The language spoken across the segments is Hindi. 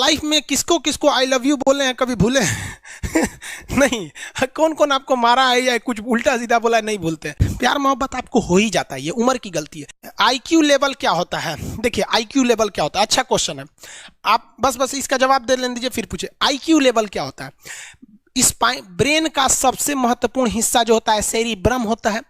लाइफ में किसको किसको आई लव यू बोले हैं कभी भूले हैं? नहीं। कौन कौन आपको मारा है या कुछ उल्टा सीधा बोला है नहीं भूलते। प्यार मोहब्बत आपको हो ही जाता है, ये उम्र की गलती है। आईक्यू लेवल क्या होता है? देखिए आईक्यू लेवल क्या होता है, अच्छा क्वेश्चन है। आप बस इसका जवाब दे लेने दीजिए फिर पूछे आईक्यू लेवल क्या होता है। इस ब्रेन का सबसे महत्वपूर्ण हिस्सा जो होता है सेरिब्रम होता है।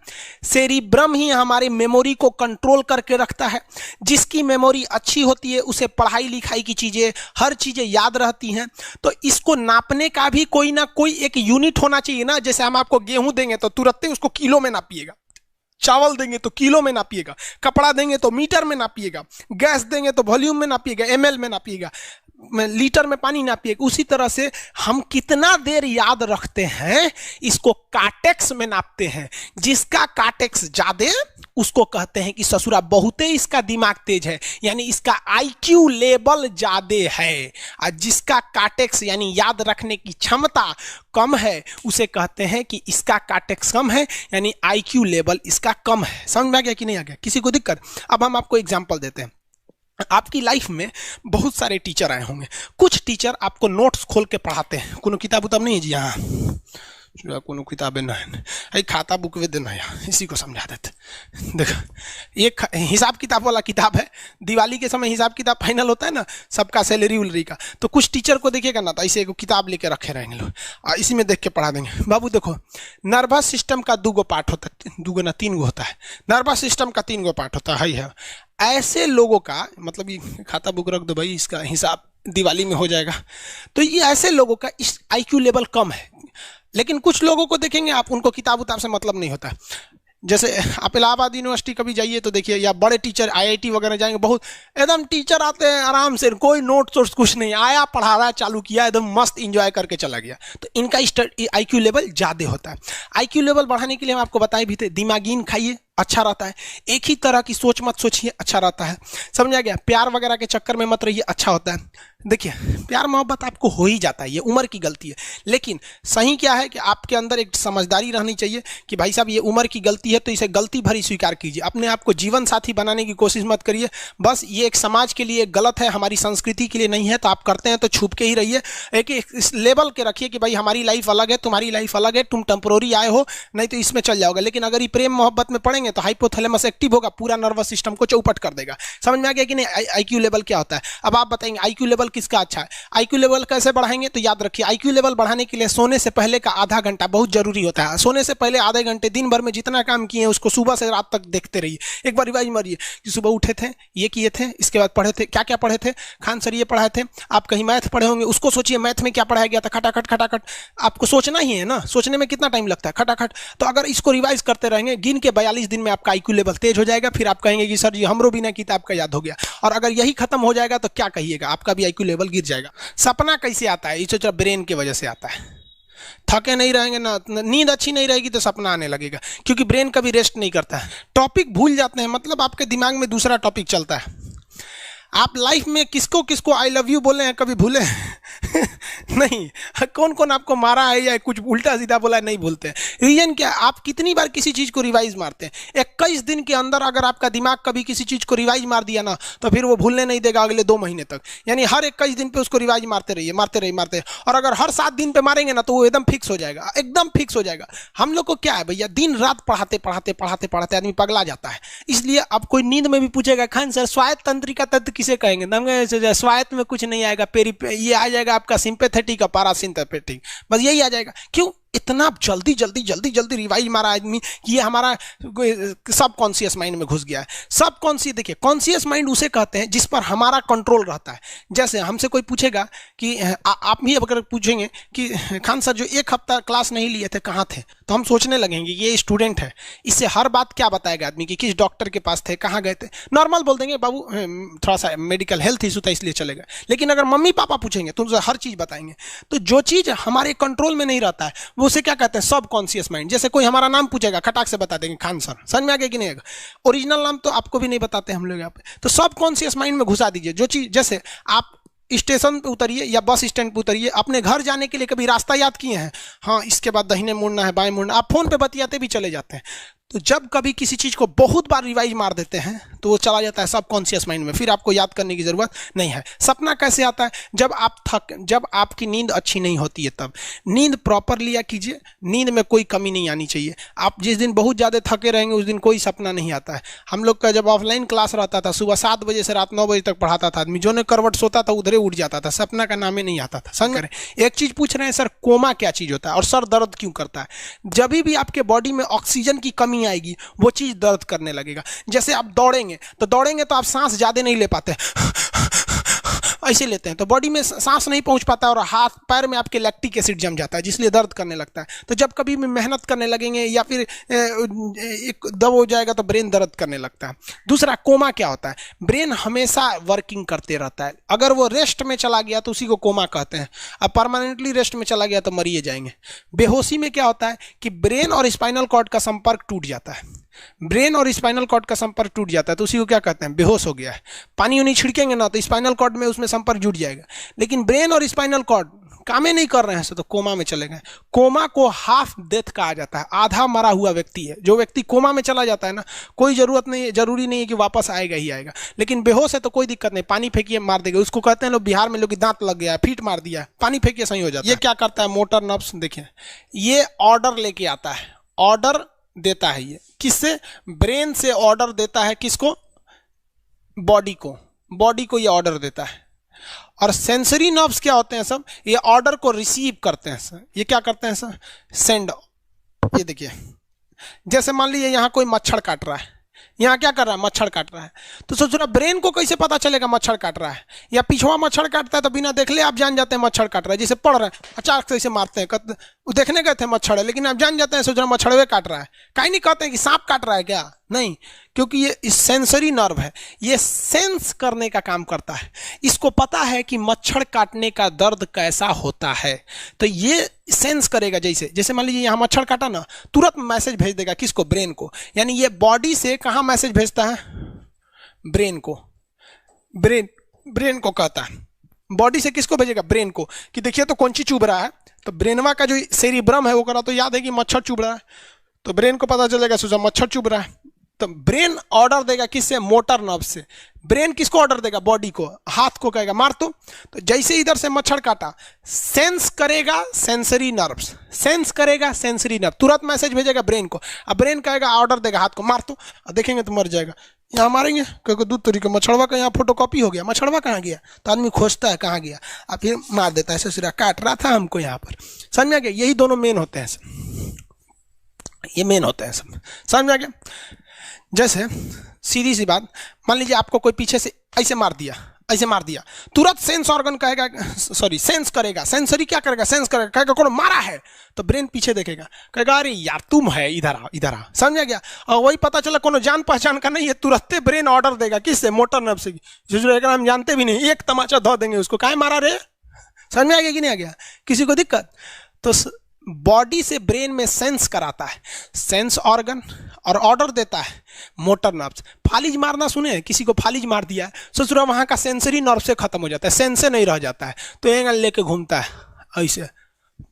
सेरिब्रम ही हमारे मेमोरी को कंट्रोल करके रखता है। जिसकी मेमोरी अच्छी होती है उसे पढ़ाई लिखाई की चीजें, हर चीजें याद रहती हैं। तो इसको नापने का भी कोई ना कोई एक यूनिट होना चाहिए ना। जैसे हम आपको गेहूं देंगे तो तुरंत ही उसको किलो में नापिएगा, चावल देंगे तो किलो में नापिएगा, कपड़ा देंगे तो मीटर में नापिएगा, गैस देंगे तो वॉल्यूम में नापिएगा, एमएल में नापिएगा, लीटर में पानी नापिएगा। उसी तरह से हम कितना देर याद रखते हैं इसको काटेक्स में नापते हैं। जिसका काटेक्स ज्यादा उसको कहते हैं कि ससुरा बहुते इसका दिमाग तेज है, यानी इसका आईक्यू लेवल ज्यादा है। और जिसका काटेक्स यानी याद रखने की क्षमता कम है उसे कहते हैं कि इसका काटेक्स कम है, यानी आईक्यू लेवल इसका कम है। समझ में आ गया कि नहीं आ गया? किसी को दिक्कत? अब हम आपको एग्जांपल देते हैं। आपकी लाइफ में बहुत सारे टीचर आए होंगे। कुछ टीचर आपको नोट्स खोल के पढ़ाते हैं। कोनो किताब उताब नहीं है जी? हाँ, कोनो किताबें नहीं, खाता बुक वे देना या इसी को समझा देते। देखो एक हिसाब किताब वाला किताब है। दिवाली के समय हिसाब किताब फाइनल होता है ना, सबका सैलरी उलरी का। तो कुछ टीचर को देखेगा ना तो ऐसे एक किताब लेके रखे रहेंगे लोग, इसी में देख के पढ़ा देंगे। बाबू देखो, नर्वस सिस्टम का 2 पार्ट होता है, 2 ना 3 होता है। नर्वस सिस्टम का 3 पार्ट होता है। ऐसे लोगों का मतलब ये खाता बुक रख दो भाई, इसका हिसाब दिवाली में हो जाएगा। तो ये ऐसे लोगों का इस आईक्यू लेवल कम है। लेकिन कुछ लोगों को देखेंगे आप, उनको किताब उताब से मतलब नहीं होता। जैसे आप इलाहाबाद यूनिवर्सिटी कभी जाइए तो देखिए, या बड़े टीचर आईआईटी वगैरह जाएंगे, बहुत एकदम टीचर आते हैं आराम से, कोई नोट सोर्स कुछ नहीं, आया पढ़ा रहा चालू किया, एकदम मस्त इंजॉय करके चला गया। तो इनका आईक्यू लेवल ज़्यादा होता है। आईक्यू लेवल बढ़ाने के लिए हम आपको बताए भी थे, दिमागीन खाइए, अच्छा रहता है। एक ही तरह की सोच मत सोचिए, अच्छा रहता है। समझा गया? प्यार वगैरह के चक्कर में मत रहिए, अच्छा होता है। देखिए प्यार मोहब्बत आपको हो ही जाता है, ये उम्र की गलती है। लेकिन सही क्या है कि आपके अंदर एक समझदारी रहनी चाहिए कि भाई साहब ये उम्र की गलती है, तो इसे गलती भरी स्वीकार कीजिए। अपने आप को जीवन साथी बनाने की कोशिश मत करिए। बस ये एक समाज के लिए गलत है, हमारी संस्कृति के लिए नहीं है, तो आप करते हैं तो छुप के ही रहिए। एक इस लेवल के रखिए कि भाई हमारी लाइफ अलग है, तुम्हारी लाइफ अलग है, तुम टेम्पोररी आए हो, नहीं तो इसमें चल जाओगे। लेकिन अगर ये प्रेम मोहब्बत में पड़ेंगे तो हाइपोथैलेमस एक्टिव होगा, पूरा नर्वस सिस्टम को चौपट कर देगा। समझ में आ गया कि नहीं आईक्यू लेवल क्या होता है? अब आप बताएंगे आईक्यू लेवल किसका अच्छा है? आईक्यू लेवल कैसे बढ़ाएंगे? तो याद रखिए, आईक्यू लेवल बढ़ाने के लिए सोने से पहले का आधा घंटा बहुत जरूरी होता है। सोने से पहले आधे घंटे दिन भर में जितना काम किए उसको सुबह से रात तक देखते रहिए। एक बार रिवाइज मारिए कि सुबह उठे थे, ये किए थे, इसके बाद पढ़े थे, क्या क्या पढ़े थे, खान सर ये पढ़ाए थे, आप कहीं मैथ पढ़े होंगे, उसको सोचिए मैथ में क्या पढ़ाया गया था, खटाखट खटाखट। आपको सोचना ही है ना, सोचने में कितना टाइम लगता है, खटाखट। तो अगर इसको रिवाइज करते रहेंगे, गिन के 42 दिन में आपका आईक्यू लेवल तेज हो जाएगा। फिर आप कहेंगे कि सर जी हमरो बिना किताब का याद हो गया। और अगर यही खत्म हो जाएगा तो क्या कहिएगा, आपका भी आईक्यू लेवल गिर जाएगा। सपना कैसे आता है? ये ब्रेन की वजह से आता है। थके नहीं रहेंगे ना, नींद अच्छी नहीं रहेगी तो सपना आने लगेगा, क्योंकि ब्रेन कभी रेस्ट नहीं करता है। टॉपिक भूल जाते हैं, मतलब आपके दिमाग में दूसरा टॉपिक चलता है। आप लाइफ में किसको किसको आई लव यू बोले हैं कभी भूले हैं? नहीं। कौन कौन आपको मारा है या कुछ उल्टा सीधा बोला है नहीं भूलते। रीजन क्या? आप कितनी बार किसी चीज़ को रिवाइज मारते हैं। 21 दिन के अंदर अगर आपका दिमाग कभी किसी चीज़ को रिवाइज मार दिया ना, तो फिर वो भूलने नहीं देगा अगले 2 महीने तक। यानी हर 21 दिन पे उसको रिवाइज मारते रहिए, मारते रहिए, मारते रहिए। और अगर हर 7 दिन पे मारेंगे ना तो वो एकदम फिक्स हो जाएगा, एकदम फिक्स हो जाएगा। हम लोग को क्या है भैया, दिन रात पढ़ाते पढ़ाते पढ़ाते पढ़ाते आदमी पगला जाता है। इसलिए अब कोई नींद में भी पूछेगा खान सर स्वायत्त तंत्रिका तत्व किसे कहेंगे? स्वायत्त में कुछ नहीं आएगा, ये आ जाएगा आपका सिंपैथेटिक और पैरासिम्पैथेटिक, बस यही आ जाएगा। क्यों इतना जल्दी जल्दी जल्दी जल्दी रिवाइज मारा आदमी? ये हमारा सब कॉन्शियस माइंड में घुस गया है। सब कॉन्शियस, देखिए कॉन्शियस माइंड उसे कहते हैं जिस पर हमारा कंट्रोल रहता है। जैसे हमसे कोई पूछेगा कि आप भी अगर पूछेंगे कि खान सर जो 1 हफ्ता क्लास नहीं लिए थे कहाँ थे, तो हम सोचने लगेंगे ये स्टूडेंट है, इससे हर बात क्या बताएगा आदमी कि किस डॉक्टर के पास थे, कहाँ गए थे। नॉर्मल बोल देंगे बाबू थोड़ा सा मेडिकल हेल्थ इशू था इसलिए चले गए। लेकिन अगर मम्मी पापा पूछेंगे तो हर चीज़ बताएंगे। तो जो चीज़ हमारे कंट्रोल में नहीं रहता है वो उसे क्या कहते हैं, सब कॉन्शियस माइंड। जैसे कोई हमारा नाम पूछेगा, खटाक से बता देंगे खान सर, समझ में आ गया कि नहीं आएगा? ओरिजिनल नाम तो आपको भी नहीं बताते हम लोग यहाँ पे। तो सब कॉन्शियस माइंड में घुसा दीजिए जो चीज़। जैसे आप स्टेशन पे उतरिए या बस स्टैंड पे उतरिए, अपने घर जाने के लिए कभी रास्ता याद किए हैं? हाँ, इसके बाद दाहिने मुड़ना है, बाएं मुड़ना, आप फोन पे बतियाते भी चले जाते हैं। तो जब कभी किसी चीज को बहुत बार रिवाइज मार देते हैं तो वो चला जाता है सबकॉन्शियस माइंड में, फिर आपको याद करने की जरूरत नहीं है। सपना कैसे आता है? जब आपकी नींद अच्छी नहीं होती है तब। नींद प्रॉपर लिया कीजिए, नींद में कोई कमी नहीं आनी चाहिए। आप जिस दिन बहुत ज़्यादा थके रहेंगे उस दिन कोई सपना नहीं आता है। हम लोग का जब ऑफलाइन क्लास रहता था, सुबह 7 बजे से रात 9 बजे तक पढ़ाता था आदमी, जो ने करवट सोता था उधरे उठ जाता था, सपना का नाम ही नहीं आता था। समझ रहे? एक चीज़ पूछ रहे हैं सर, कोमा क्या चीज़ होता है और सर दर्द क्यों करता है? जब भी आपके बॉडी में ऑक्सीजन की कमी आएगी वो चीज़ दर्द करने लगेगा। जैसे आप दौड़ेंगे तो आप सांस ज़्यादा नहीं ले पाते, ऐसे लेते हैं तो बॉडी में सांस नहीं पहुंच पाता और हाथ पैर में आपके लैक्टिक एसिड जम जाता है, जिसलिए दर्द करने लगता है। तो जब कभी भी मेहनत करने लगेंगे या फिर एक दब हो जाएगा तो ब्रेन दर्द करने लगता है। दूसरा, कोमा क्या होता है? ब्रेन हमेशा वर्किंग करते रहता है। अगर वो रेस्ट में चला गया तो उसी को कोमा कहते हैं। अब परमानेंटली रेस्ट में चला गया तो मरिए जाएंगे। बेहोशी में क्या होता है कि ब्रेन और स्पाइनल कॉर्ड का संपर्क टूट जाता है। ब्रेन और स्पाइनल कॉर्ड का संपर्क टूट जाता है तो उसी को क्या कहते हैं? बेहोश हो गया है। पानी उनी छिड़केंगे ना तो स्पाइनल कॉर्ड में उसमें संपर्क जुट जाएगा, लेकिन ब्रेन और स्पाइनल कॉर्ड काम ही नहीं कर रहे हैं तो कोमा में चले गए। कोमा को हाफ डेथ कहा जाता है, आधा मरा हुआ व्यक्ति है। जो व्यक्ति कोमा में चला जाता है ना, कोई जरूरी नहीं है कि वापस आएगा ही आएगा, लेकिन बेहोश है तो कोई दिक्कत नहीं, पानी फेंकिए मार देगा। उसको कहते हैं लोग बिहार में, लोग दांत लग गया, फीट मार दिया, पानी फेंकिए सही हो जाता है। ये क्या करता है? मोटर नर्व्स, देखिए ये ऑर्डर लेके आता है, ऑर्डर देता है। ये किससे? ब्रेन से ऑर्डर देता है। किसको? बॉडी को ये ऑर्डर देता है। और सेंसरी नर्व्स क्या होते हैं सब? ये ऑर्डर को रिसीव करते हैं सर। ये क्या करते हैं सर? सेंड। ये देखिए, जैसे मान लीजिए यहाँ कोई मच्छर काट रहा है, यहाँ क्या कर रहा है? मच्छर काट रहा है। तो सोच रहा, ब्रेन को कैसे पता चलेगा मच्छर काट रहा है? या पिछवा मच्छर काटता है तो बिना देख ले आप जान जाते हैं मच्छर काट रहा है। जैसे पढ़ रहे हैं, अचानक से इसे मारते हैं, वो देखने गए थे मच्छर है, लेकिन आप जान जाते हैं, सोच रहे मच्छरवे काट रहा है। कहीं नहीं कहते हैं कि सांप काट रहा है क्या? नहीं, क्योंकि ये सेंसरी नर्व है, ये सेंस करने का काम करता है। इसको पता है कि मच्छर काटने का दर्द कैसा होता है, तो ये सेंस करेगा। जैसे मान लीजिए यहाँ मच्छर काटा ना, तुरंत मैसेज भेज देगा। किसको? ब्रेन को। यानी ये बॉडी से कहाँ मैसेज भेजता है? ब्रेन को। ब्रेन को कहता है। बॉडी से किसको भेजेगा? ब्रेन को, कि देखिए तो कौन सी चुभ रहा है। तो ब्रेनवा का जो सेरिब्रम है वो करा तो याद है कि मच्छर चुभ रहा है, तो ब्रेन को पता चलेगा सोचा मच्छर चुभ रहा है। तो ब्रेन ऑर्डर देगा किससे? मोटर नर्व से। ब्रेन किसको ऑर्डर देगा? बॉडी को। हाथ को कहेगा मार तो जैसे इधर से मच्छर काटा, सेंस करेगा सेंसरी नर्व्स, सेंस करेगा सेंसरी नर्व, तुरंत मैसेज भेजेगा ब्रेन को। अब ब्रेन कहेगा, ऑर्डर देगा हाथ को मार तो, देखेंगे तो मर जाएगा। यहाँ मारेंगे क्योंकि दूध तरीके मच्छरवा का यहाँ फोटोकॉपी हो गया, मच्छरवा कहाँ गया? तो आदमी खोजता है कहाँ गया, अब फिर मार देता है। ससुरा काट रहा था हमको यहाँ पर। समझ में आ गया? यही दोनों मेन होते हैं, ये मेन होते हैं सब। समझ में आ गया? जैसे सीधी सी बात, मान लीजिए आपको कोई पीछे से ऐसे मार दिया, तुरंत सेंस ऑर्गन कहेगा, सेंस करेगा, सेंसरी क्या करेगा? सेंस करेगा, कहेगा कौन मारा है, तो ब्रेन पीछे देखेगा, कहेगा अरे यार तुम है, इधर आ। समझ गया? और वही पता चला कोनो जान पहचान का नहीं है, तुरंत ब्रेन ऑर्डर देगा। किससे? मोटर नर्व से। जो हम जानते भी नहीं, एक तमाचा धो देंगे उसको, काहे मारा रे? समझ में आ गया कि नहीं आ गया? किसी को दिक्कत? तो बॉडी से ब्रेन में सेंस कराता है सेंस ऑर्गन, और ऑर्डर देता है मोटर नर्व्स। फालिज मारना सुने? किसी को फालिज मार दिया है, सोच रहा वहाँ का सेंसरी नर्व से खत्म हो जाता है, सेंसे नहीं रह जाता है, तो एंगल लेके घूमता है ऐसे।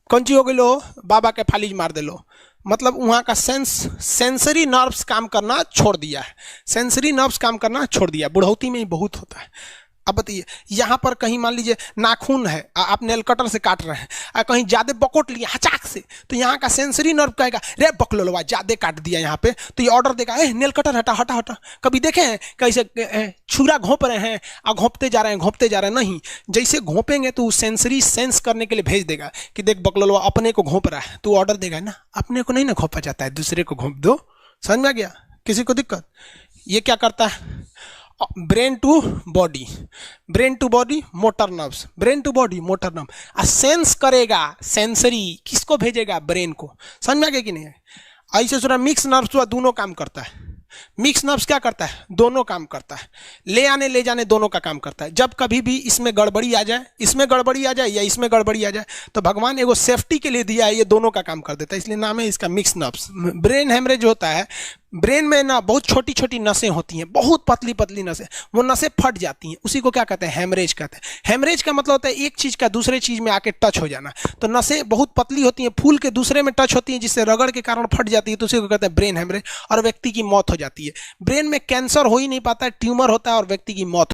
कौन चीज हो गई? लो बाबा के फालिज मार दे लो, मतलब वहाँ का सेंसरी नर्व्स काम करना छोड़ दिया है, सेंसरी नर्व्स काम करना छोड़ दिया। बुढ़ौती में ही बहुत होता है। अब बताइए, यहाँ पर कहीं मान लीजिए नाखून है, आप नेल कटर से काट रहे हैं, कहीं ज्यादा बकोट लिया हचाक से, तो यहाँ का सेंसरी नर्व कहेगा रे बकलोलवा ज्यादा काट दिया यहाँ पे, तो ये ऑर्डर देगा नेल कटर हटा हटा हटा। कभी देखे हैं कैसे छुरा घोंप रहे हैं और घोंपते जा रहे हैं? नहीं, जैसे घोंपेंगे तो सेंसरी सेंस करने के लिए भेज देगा कि देख बकलोलवा अपने को घोंप रहा है, तो ऑर्डर देगा ना, अपने को नहीं ना घोंपा जाता है, दूसरे को घोंप दो। समझ में आ गया? किसी को दिक्कत? ये क्या करता है? Brain to body, motor nerves, brain to body motor nerve. Sense करेगा सेंसरी, किसको भेजेगा? ब्रेन को। समझ में आ गया कि नहीं? ऐसे सुना मिक्स नर्व्स हुआ, दोनों काम करता है। मिक्स नर्व्स क्या करता है? दोनों काम करता है, ले आने ले जाने दोनों का काम करता है। जब कभी भी इसमें गड़बड़ी आ जाए, इसमें गड़बड़ी आ जाए या इसमें गड़बड़ी आ जाए, तो भगवान एगो सेफ्टी के लिए दिया है, ये दोनों का काम कर देता है, इसलिए नाम है इसका मिक्स नर्व्स। ब्रेन हेमरेज होता है, ब्रेन में ना बहुत छोटी छोटी नसें होती हैं, बहुत पतली पतली नसें, वो नसें फट जाती हैं, उसी को क्या कहते हैं, हेमरेज कहते हैं। हेमरेज का मतलब होता है एक चीज का दूसरे चीज में आके टच हो जाना। तो नसें बहुत पतली होती हैं, फूल के दूसरे में टच होती हैं, जिससे रगड़ के कारण फट जाती है, तो उसी को कहते हैं ब्रेन हेमरेज, और व्यक्ति की मौत हो जाती है। ब्रेन में कैंसर हो ही नहीं पाता है, ट्यूमर होता है और व्यक्ति की मौत